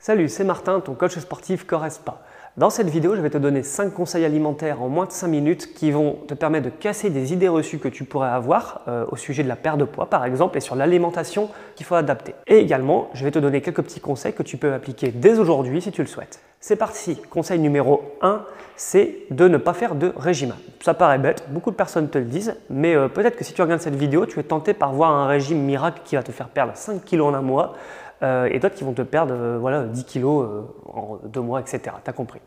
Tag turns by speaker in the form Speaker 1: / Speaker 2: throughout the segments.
Speaker 1: Salut, c'est Martin, ton coach sportif Corps et Spa. Dans cette vidéo, je vais te donner 5 conseils alimentaires en moins de 5 minutes qui vont te permettre de casser des idées reçues que tu pourrais avoir au sujet de la perte de poids par exemple et sur l'alimentation qu'il faut adapter. Et également, je vais te donner quelques petits conseils que tu peux appliquer dès aujourd'hui si tu le souhaites. C'est parti. Conseil numéro 1, c'est de ne pas faire de régime. Ça paraît bête, beaucoup de personnes te le disent, mais peut-être que si tu regardes cette vidéo, tu es tenté par voir un régime miracle qui va te faire perdre 5 kg en un mois. Et d'autres qui vont te perdre 10 kilos en 2 mois, etc. Tu as compris.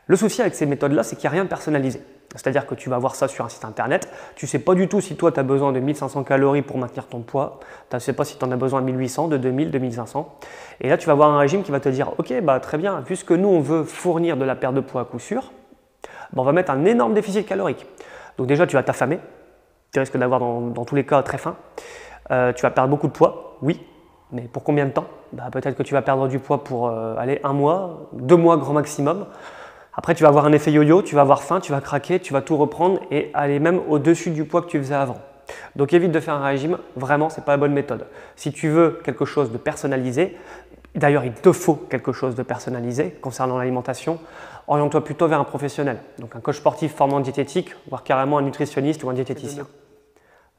Speaker 1: Le souci avec ces méthodes-là, c'est qu'il n'y a rien de personnalisé. C'est-à-dire que tu vas voir ça sur un site internet, tu ne sais pas du tout si toi tu as besoin de 1500 calories pour maintenir ton poids, tu ne sais pas si tu en as besoin de 1800, de 2000, de 1500. Et là tu vas voir un régime qui va te dire ok, très bien, puisque nous on veut fournir de la perte de poids à coup sûr, on va mettre un énorme déficit calorique. Donc déjà tu vas t'affamer, tu risques d'avoir dans tous les cas très faim, tu vas perdre beaucoup de poids, oui. Mais pour combien de temps? Peut-être que tu vas perdre du poids pour 1 mois, 2 mois grand maximum. Après, tu vas avoir un effet yo-yo, tu vas avoir faim, tu vas craquer, tu vas tout reprendre et aller même au-dessus du poids que tu faisais avant. Donc évite de faire un régime, vraiment, ce n'est pas la bonne méthode. Si tu veux quelque chose de personnalisé, d'ailleurs il te faut quelque chose de personnalisé concernant l'alimentation, oriente-toi plutôt vers un professionnel. Donc un coach sportif formant diététique, voire carrément un nutritionniste ou un diététicien.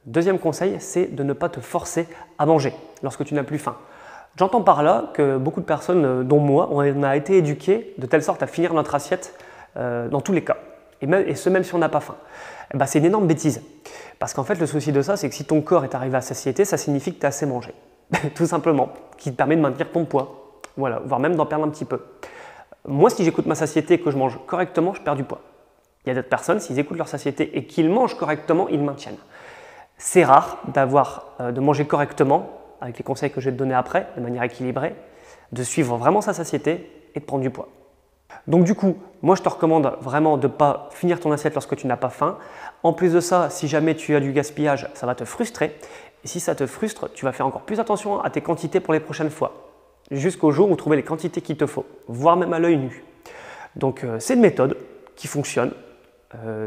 Speaker 1: Deuxième conseil, c'est de ne pas te forcer à manger lorsque tu n'as plus faim. J'entends par là que beaucoup de personnes, dont moi, on a été éduqués de telle sorte à finir notre assiette dans tous les cas, et ce même si on n'a pas faim. C'est une énorme bêtise. Parce qu'en fait, le souci de ça, c'est que si ton corps est arrivé à satiété, ça signifie que tu as assez mangé. Tout simplement, qui te permet de maintenir ton poids, voilà, voire même d'en perdre un petit peu. Moi, si j'écoute ma satiété et que je mange correctement, je perds du poids. Il y a d'autres personnes, s'ils écoutent leur satiété et qu'ils mangent correctement, ils maintiennent. C'est rare de manger correctement, avec les conseils que je vais te donner après, de manière équilibrée, de suivre vraiment sa satiété et de prendre du poids. Donc du coup, moi je te recommande vraiment de ne pas finir ton assiette lorsque tu n'as pas faim. En plus de ça, si jamais tu as du gaspillage, ça va te frustrer. Et si ça te frustre, tu vas faire encore plus attention à tes quantités pour les prochaines fois, jusqu'au jour où trouver les quantités qu'il te faut, voire même à l'œil nu. Donc c'est une méthode qui fonctionne,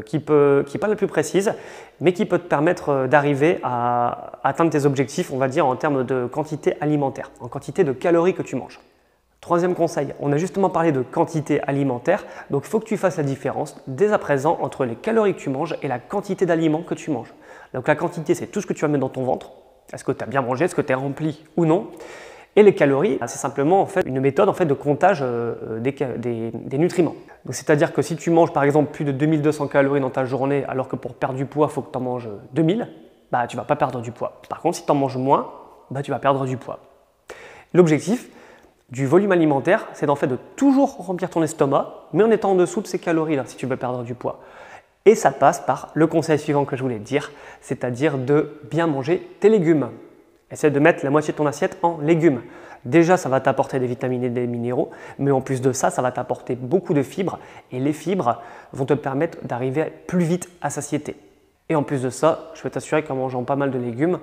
Speaker 1: qui n'est pas la plus précise, mais qui peut te permettre d'arriver à atteindre tes objectifs, on va dire, en termes de quantité alimentaire, en quantité de calories que tu manges. Troisième conseil, on a justement parlé de quantité alimentaire, donc il faut que tu fasses la différence dès à présent entre les calories que tu manges et la quantité d'aliments que tu manges. Donc la quantité, c'est tout ce que tu vas mettre dans ton ventre. Est-ce que tu as bien mangé, est-ce que tu es rempli ou non? Et les calories, c'est simplement une méthode de comptage des nutriments. C'est-à-dire que si tu manges par exemple plus de 2200 calories dans ta journée, alors que pour perdre du poids, il faut que tu en manges 2000, tu ne vas pas perdre du poids. Par contre, si tu en manges moins, tu vas perdre du poids. L'objectif du volume alimentaire, c'est de toujours remplir ton estomac, mais en étant en dessous de ces calories-là, si tu veux perdre du poids. Et ça passe par le conseil suivant que je voulais te dire, c'est-à-dire de bien manger tes légumes. Essaie de mettre la moitié de ton assiette en légumes. Déjà, ça va t'apporter des vitamines et des minéraux, mais en plus de ça, ça va t'apporter beaucoup de fibres et les fibres vont te permettre d'arriver plus vite à satiété. Et en plus de ça, je peux t'assurer qu'en mangeant pas mal de légumes,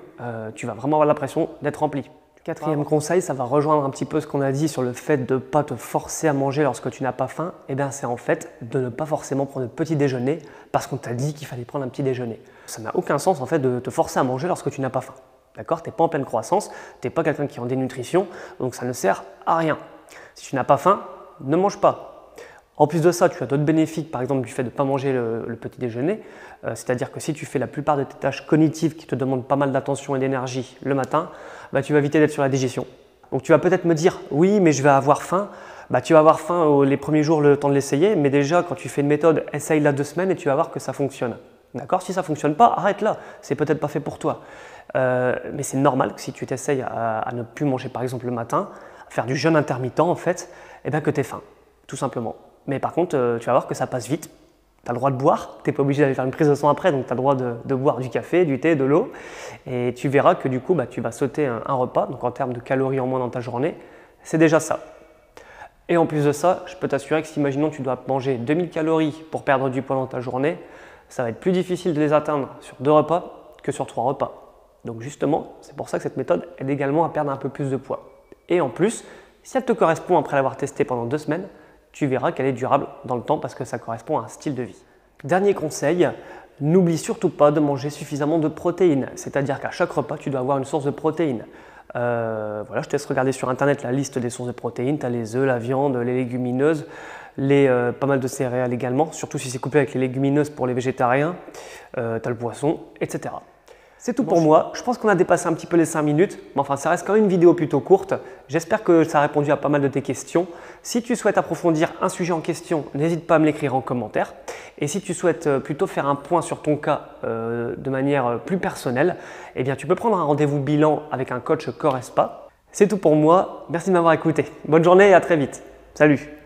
Speaker 1: tu vas vraiment avoir l'impression d'être rempli. Quatrième conseil, ça va rejoindre un petit peu ce qu'on a dit sur le fait de ne pas te forcer à manger lorsque tu n'as pas faim. C'est en fait de ne pas forcément prendre de petit déjeuner parce qu'on t'a dit qu'il fallait prendre un petit déjeuner. Ça n'a aucun sens en fait de te forcer à manger lorsque tu n'as pas faim. D'accord? Tu n'es pas en pleine croissance, tu n'es pas quelqu'un qui est en dénutrition, donc ça ne sert à rien. Si tu n'as pas faim, ne mange pas. En plus de ça, tu as d'autres bénéfices, par exemple du fait de ne pas manger le petit déjeuner, c'est-à-dire que si tu fais la plupart de tes tâches cognitives qui te demandent pas mal d'attention et d'énergie le matin, tu vas éviter d'être sur la digestion. Donc tu vas peut-être me dire, oui, mais je vais avoir faim. Tu vas avoir faim les premiers jours, le temps de l'essayer, mais déjà quand tu fais une méthode, essaye-la 2 semaines et tu vas voir que ça fonctionne. D'accord? Si ça ne fonctionne pas, arrête là, c'est peut-être pas fait pour toi. Mais c'est normal que si tu t'essayes à ne plus manger par exemple le matin, à faire du jeûne intermittent en fait, que tu aies faim, tout simplement. Mais par contre, tu vas voir que ça passe vite, tu as le droit de boire, tu n'es pas obligé d'aller faire une prise de sang après, donc tu as le droit de boire du café, du thé, de l'eau, et tu verras que du coup tu vas sauter un repas, donc en termes de calories en moins dans ta journée, c'est déjà ça. Et en plus de ça, je peux t'assurer que si imaginons tu dois manger 2000 calories pour perdre du poids dans ta journée, ça va être plus difficile de les atteindre sur 2 repas que sur 3 repas. Donc justement, c'est pour ça que cette méthode aide également à perdre un peu plus de poids. Et en plus, si elle te correspond après l'avoir testée pendant 2 semaines, tu verras qu'elle est durable dans le temps parce que ça correspond à un style de vie. Dernier conseil, n'oublie surtout pas de manger suffisamment de protéines. C'est-à-dire qu'à chaque repas, tu dois avoir une source de protéines. Voilà, je te laisse regarder sur internet la liste des sources de protéines. Tu as les œufs, la viande, les légumineuses, pas mal de céréales également, surtout si c'est couplé avec les légumineuses pour les végétariens. Tu as le poisson, etc. C'est tout pour moi. Je pense qu'on a dépassé un petit peu les 5 minutes, mais enfin ça reste quand même une vidéo plutôt courte. J'espère que ça a répondu à pas mal de tes questions. Si tu souhaites approfondir un sujet en question, n'hésite pas à me l'écrire en commentaire. Et si tu souhaites plutôt faire un point sur ton cas de manière plus personnelle, eh bien tu peux prendre un rendez-vous bilan avec un coach corps et spa. C'est tout pour moi. Merci de m'avoir écouté. Bonne journée et à très vite. Salut!